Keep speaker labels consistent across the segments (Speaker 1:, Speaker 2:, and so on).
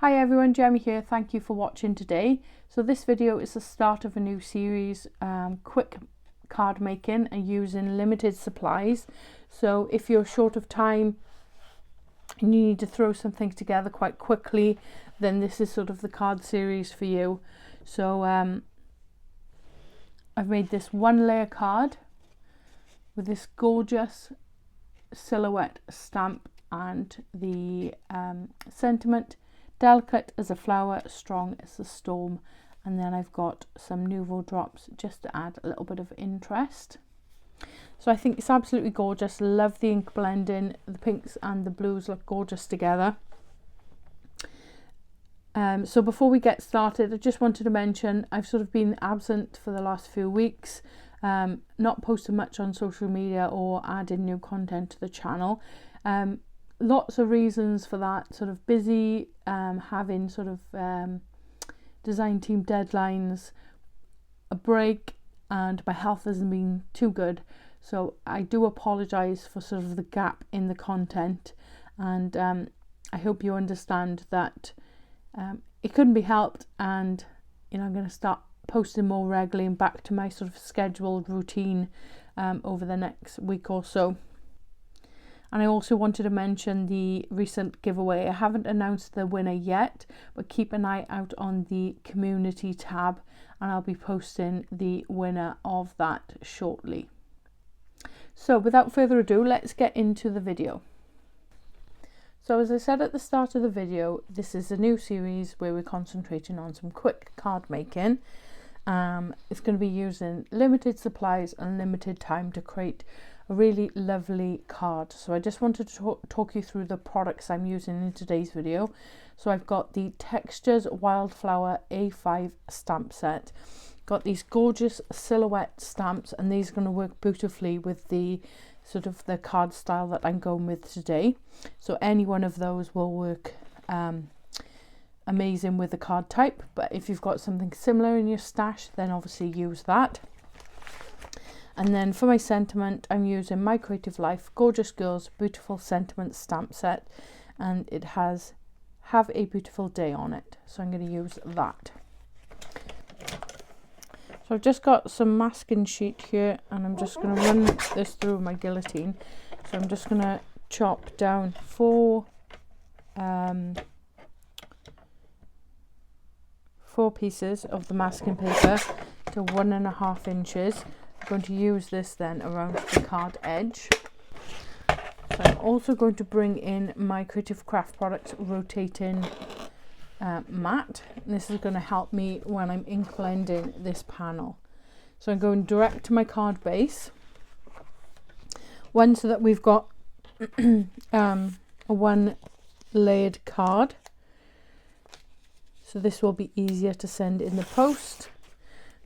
Speaker 1: Hi everyone, Gemmy here. Thank you for watching today. So this video is the start of a new series, quick card making and using limited supplies. So if you're short of time and you need to throw something together quite quickly, then this is sort of the card series for you. So I've made this 1-layer card with this gorgeous silhouette stamp and the sentiment: delicate as a flower, strong as a storm. And then I've got some Nouveau drops just to add a little bit of interest. So I think it's absolutely gorgeous. Love the ink blending. The pinks and the blues look gorgeous together. So before we get started, I just wanted to mention I've sort of been absent for the last few weeks, not posted much on social media or adding new content to the channel. Lots of reasons for that: sort of busy, having sort of design team deadlines, a break, and my health hasn't been too good. So I do apologise for sort of the gap in the content, and I hope you understand that it couldn't be helped, and I'm going to start posting more regularly and back to my sort of scheduled routine over the next week or so. And I also wanted to mention the recent giveaway. I haven't announced the winner yet, but keep an eye out on the community tab and I'll be posting the winner of that shortly. So without further ado, let's get into the video. So as I said at the start of the video, this is a new series where we're concentrating on some quick card making. It's going to be using limited supplies and limited time to create a really lovely card. So I just wanted to talk you through the products I'm using in today's video. So I've got the Textures Wildflower A5 stamp set. Got these gorgeous silhouette stamps, and these are going to work beautifully with the sort of the card style that I'm going with today. So any one of those will work amazing with the card type, but if you've got something similar in your stash, then obviously use that. And then for my sentiment, I'm using My Creative Life Gorgeous Girls Beautiful Sentiment stamp set, and it has Have a Beautiful Day on it, so I'm going to use that. So I've just got some masking sheet here, and I'm just going to run this through my guillotine. So I'm just going to chop down four pieces of the masking paper to 1.5 inches. I'm going to use this then around the card edge. So I'm also going to bring in my Creative Craft Products rotating mat. This is going to help me when I'm ink blending this panel. So I'm going direct to my card base. One, so that we've got a 1-layered card. So this will be easier to send in the post,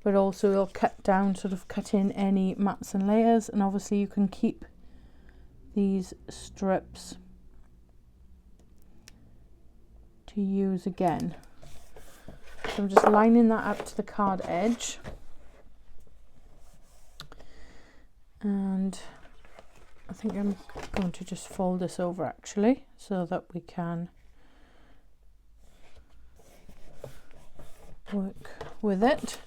Speaker 1: but also it'll cut down, sort of cut in any mats and layers, and obviously you can keep these strips to use again. So I'm just lining that up to the card edge, and I think I'm going to just fold this over actually so that we can work with it.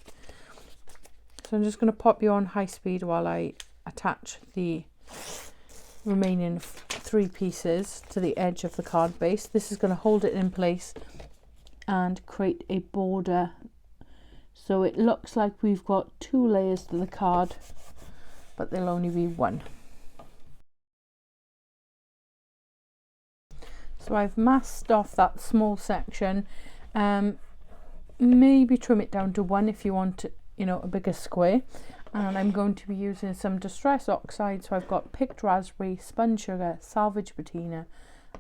Speaker 1: So I'm just going to pop you on high speed while I attach the remaining 3 pieces to the edge of the card base. This is going to hold it in place and create a border, so it looks like we've got 2 layers to the card, but there'll only be 1. So I've masked off that small section. Maybe trim it down to 1 if you want a bigger square. And I'm going to be using some Distress Oxide. So I've got Picked Raspberry, Spun Sugar, Salvage Patina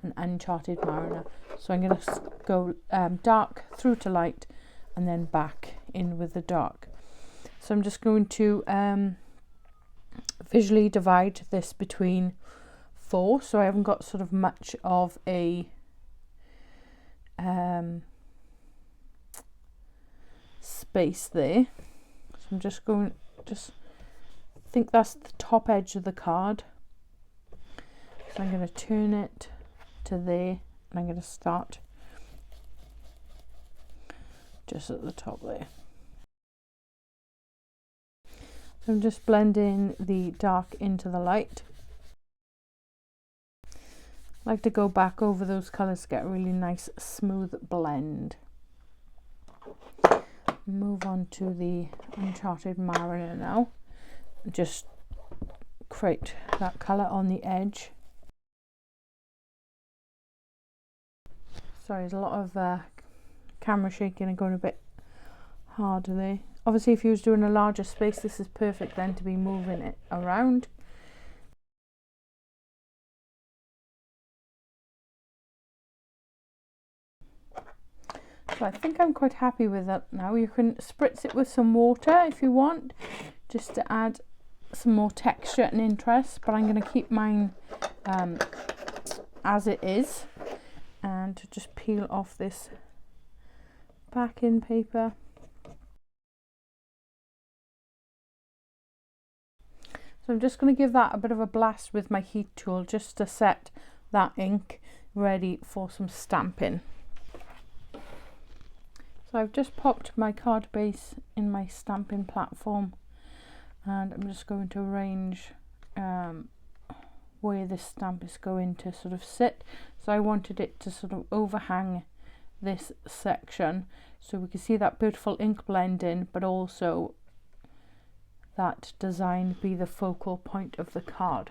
Speaker 1: and Uncharted Mariner. So I'm going to go dark through to light and then back in with the dark. So I'm just going to visually divide this between 4, so I haven't got sort of much of a space there. So I'm just going, I think that's the top edge of the card. So I'm going to turn it to there, and I'm going to start just at the top there. So I'm just blending the dark into the light. I like to go back over those colours to get a really nice smooth blend. Move on to the Uncharted Mariner now. Just create that colour on the edge. Sorry, there's a lot of camera shaking and going a bit harder there. Obviously, if you was doing a larger space, this is perfect then to be moving it around. So I think I'm quite happy with that now. You can spritz it with some water if you want, just to add some more texture and interest, but I'm going to keep mine as it is, and to just peel off this backing paper. So I'm just going to give that a bit of a blast with my heat tool just to set that ink ready for some stamping. So I've just popped my card base in my stamping platform, and I'm just going to arrange where this stamp is going to sort of sit. So I wanted it to sort of overhang this section so we can see that beautiful ink blend in, but also that design be the focal point of the card.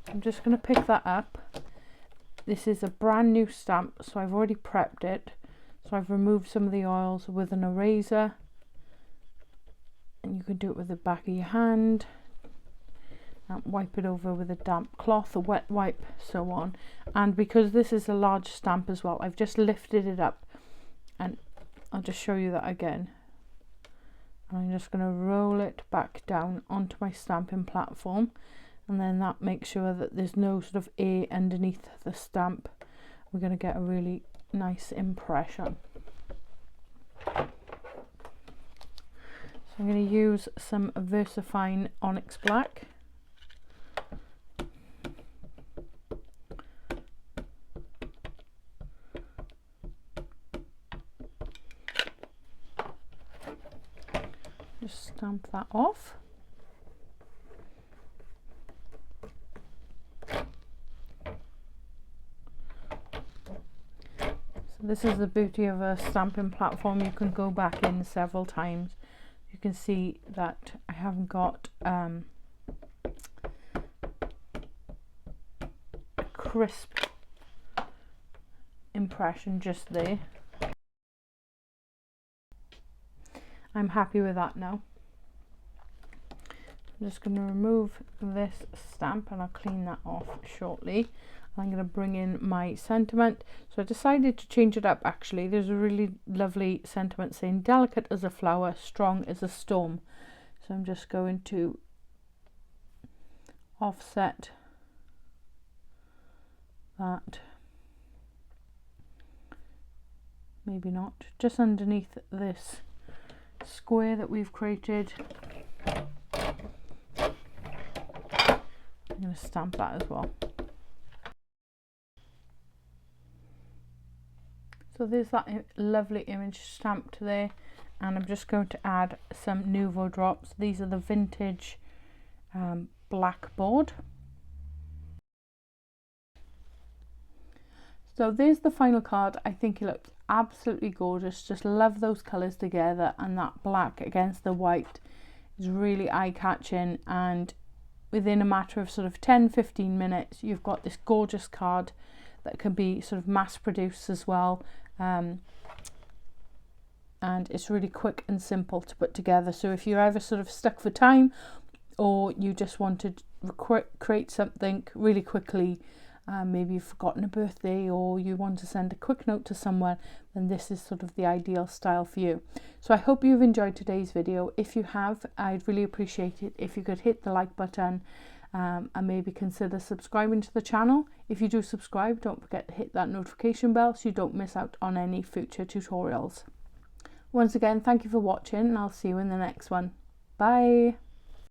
Speaker 1: I'm just going to pick that up. This is a brand new stamp, so I've already prepped it. So I've removed some of the oils with an eraser, and you can do it with the back of your hand, and wipe it over with a damp cloth, a wet wipe, so on. And because this is a large stamp as well, I've just lifted it up, and I'll just show you that again. I'm just going to roll it back down onto my stamping platform, and then that makes sure that there's no sort of air underneath the stamp. We're going to get a really nice impression. So I'm going to use some VersaFine Onyx Black. Just stamp that off. This is the beauty of a stamping platform. You can go back in several times. You can see that I haven't got a crisp impression just there. I'm happy with that now. I'm just going to remove this stamp and I'll clean that off shortly. I'm going to bring in my sentiment. So I decided to change it up actually. There's a really lovely sentiment saying delicate as a flower, strong as a storm. So I'm just going to offset that. Maybe not. Just underneath this square that we've created. I'm going to stamp that as well. So there's that lovely image stamped there, and I'm just going to add some Nouveau drops. These are the vintage blackboard. So there's the final card. I think it looks absolutely gorgeous. Just love those colours together, and that black against the white is really eye-catching, and within a matter of sort of 10-15 minutes you've got this gorgeous card that can be sort of mass produced as well. And it's really quick and simple to put together. So if you're ever sort of stuck for time, or you just want to create something really quickly, maybe you've forgotten a birthday, or you want to send a quick note to someone, then this is sort of the ideal style for you. So I hope you've enjoyed today's video. If you have, I'd really appreciate it if you could hit the like button, and maybe consider subscribing to the channel. If you do subscribe, don't forget to hit that notification bell so you don't miss out on any future tutorials. Once again, thank you for watching, and I'll see you in the next one. Bye.